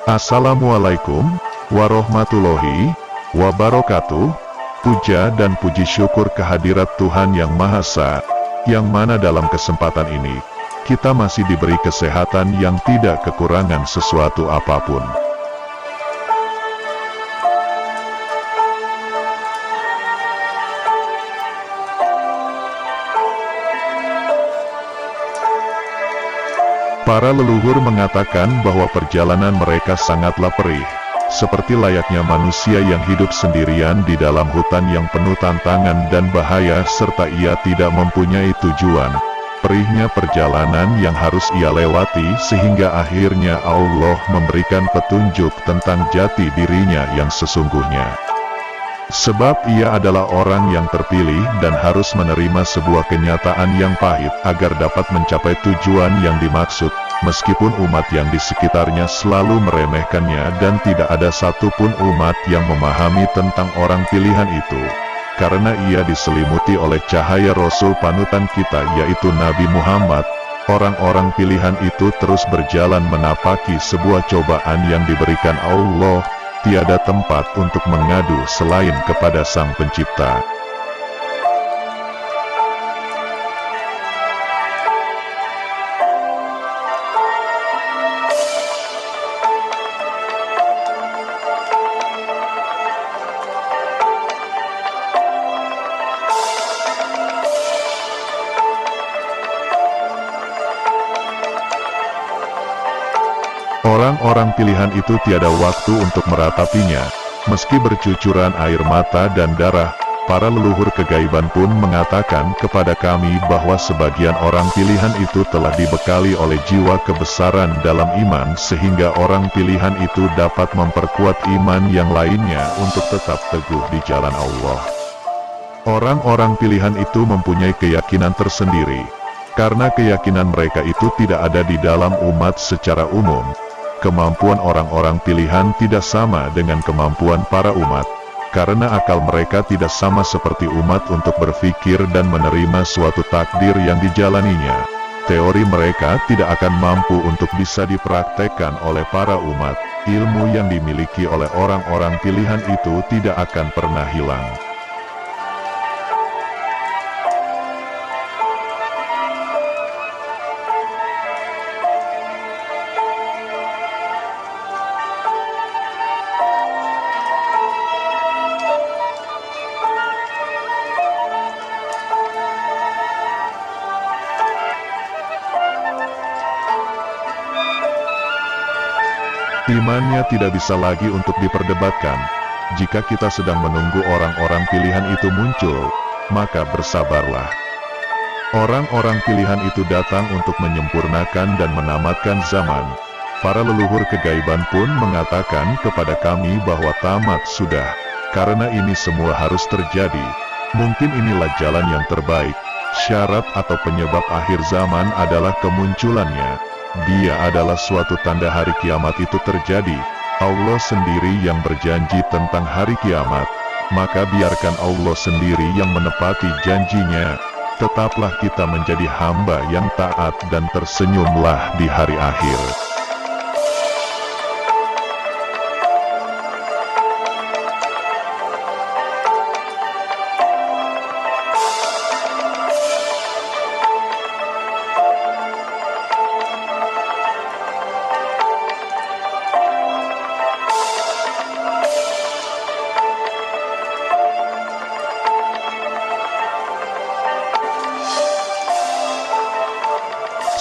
Assalamualaikum warahmatullahi wabarakatuh. Puja dan puji syukur kehadirat Tuhan Yang Maha Esa, yang mana dalam kesempatan ini, kita masih diberi kesehatan yang tidak kekurangan sesuatu apapun. Para leluhur mengatakan bahwa perjalanan mereka sangatlah perih, seperti layaknya manusia yang hidup sendirian di dalam hutan yang penuh tantangan dan bahaya serta ia tidak mempunyai tujuan. Perihnya perjalanan yang harus ia lewati sehingga akhirnya Allah memberikan petunjuk tentang jati dirinya yang sesungguhnya. Sebab ia adalah orang yang terpilih dan harus menerima sebuah kenyataan yang pahit agar dapat mencapai tujuan yang dimaksud, meskipun umat yang di sekitarnya selalu meremehkannya dan tidak ada satupun umat yang memahami tentang orang pilihan itu. Karena ia diselimuti oleh cahaya Rasul panutan kita yaitu Nabi Muhammad, orang-orang pilihan itu terus berjalan menapaki sebuah cobaan yang diberikan Allah. Tiada tempat untuk mengadu selain kepada Sang Pencipta. Orang-orang pilihan itu tiada waktu untuk meratapinya, meski bercucuran air mata dan darah. Para leluhur kegaiban pun mengatakan kepada kami bahwa sebagian orang pilihan itu telah dibekali oleh jiwa kebesaran dalam iman sehingga orang pilihan itu dapat memperkuat iman yang lainnya untuk tetap teguh di jalan Allah. Orang-orang pilihan itu mempunyai keyakinan tersendiri, karena keyakinan mereka itu tidak ada di dalam umat secara umum. Kemampuan orang-orang pilihan tidak sama dengan kemampuan para umat, karena akal mereka tidak sama seperti umat untuk berpikir dan menerima suatu takdir yang dijalaninya. Teori mereka tidak akan mampu untuk bisa dipraktekkan oleh para umat. Ilmu yang dimiliki oleh orang-orang pilihan itu tidak akan pernah hilang. Imannya tidak bisa lagi untuk diperdebatkan. Jika kita sedang menunggu orang-orang pilihan itu muncul, maka bersabarlah. Orang-orang pilihan itu datang untuk menyempurnakan dan menamatkan zaman. Para leluhur kegaiban pun mengatakan kepada kami bahwa tamat sudah, karena ini semua harus terjadi. Mungkin inilah jalan yang terbaik. Syarat atau penyebab akhir zaman adalah kemunculannya. Dia adalah suatu tanda hari kiamat itu terjadi. Allah sendiri yang berjanji tentang hari kiamat. Maka biarkan Allah sendiri yang menepati janjinya. Tetaplah kita menjadi hamba yang taat dan tersenyumlah di hari akhir.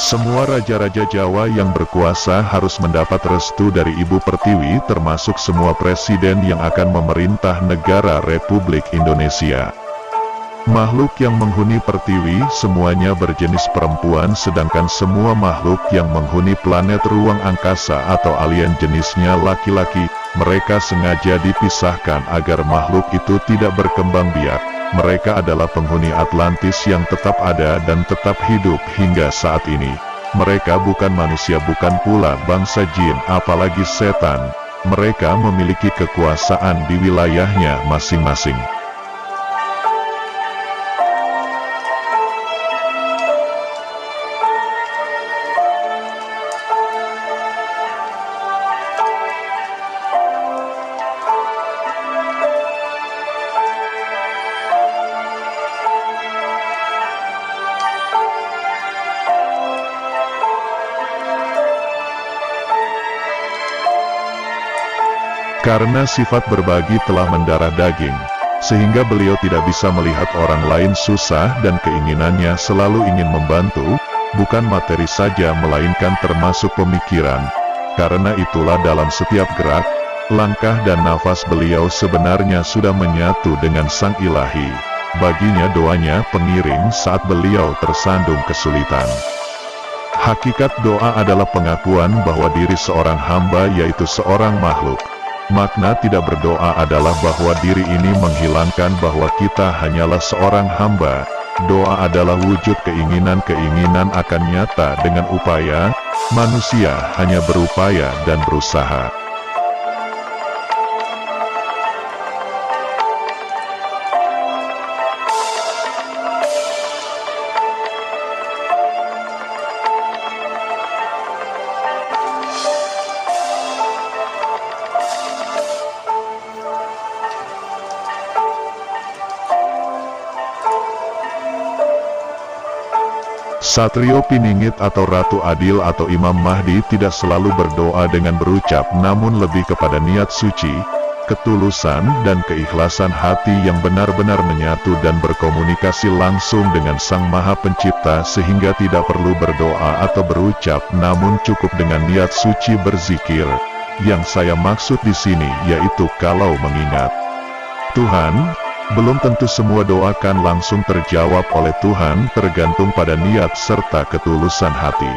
Semua raja-raja Jawa yang berkuasa harus mendapat restu dari Ibu Pertiwi termasuk semua presiden yang akan memerintah negara Republik Indonesia. Makhluk yang menghuni Pertiwi semuanya berjenis perempuan sedangkan semua makhluk yang menghuni planet ruang angkasa atau alien jenisnya laki-laki. Mereka sengaja dipisahkan agar makhluk itu tidak berkembang biak. Mereka adalah penghuni Atlantis yang tetap ada dan tetap hidup hingga saat ini. Mereka bukan manusia, bukan pula bangsa jin, apalagi setan. Mereka memiliki kekuasaan di wilayahnya masing-masing. Karena sifat berbagi telah mendarah daging, sehingga beliau tidak bisa melihat orang lain susah dan keinginannya selalu ingin membantu, bukan materi saja melainkan termasuk pemikiran. Karena itulah dalam setiap gerak, langkah dan nafas beliau sebenarnya sudah menyatu dengan Sang Ilahi. Baginya doanya pengiring saat beliau tersandung kesulitan. Hakikat doa adalah pengakuan bahwa diri seorang hamba yaitu seorang makhluk. Makna tidak berdoa adalah bahwa diri ini menghilangkan bahwa kita hanyalah seorang hamba. Doa adalah wujud keinginan-keinginan akan nyata dengan upaya. Manusia hanya berupaya dan berusaha. Satrio Piningit atau Ratu Adil atau Imam Mahdi tidak selalu berdoa dengan berucap, namun lebih kepada niat suci, ketulusan dan keikhlasan hati yang benar-benar menyatu dan berkomunikasi langsung dengan Sang Maha Pencipta sehingga tidak perlu berdoa atau berucap, namun cukup dengan niat suci berzikir. Yang saya maksud di sini yaitu kalau mengingat Tuhan. Belum tentu semua doa akan langsung terjawab oleh Tuhan, tergantung pada niat serta ketulusan hati.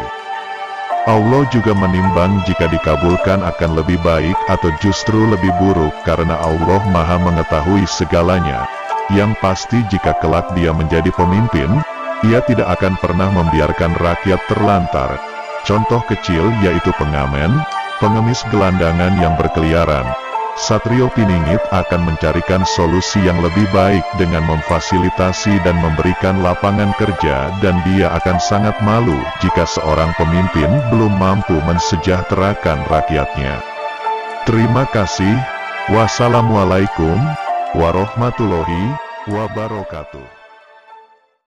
Allah juga menimbang jika dikabulkan akan lebih baik atau justru lebih buruk, karena Allah Maha mengetahui segalanya. Yang pasti jika kelak Dia menjadi pemimpin, Ia tidak akan pernah membiarkan rakyat terlantar. Contoh kecil yaitu pengamen, pengemis gelandangan yang berkeliaran. Satrio Piningit akan mencarikan solusi yang lebih baik dengan memfasilitasi dan memberikan lapangan kerja, dan dia akan sangat malu jika seorang pemimpin belum mampu mensejahterakan rakyatnya. Terima kasih. Wassalamualaikum warahmatullahi wabarakatuh.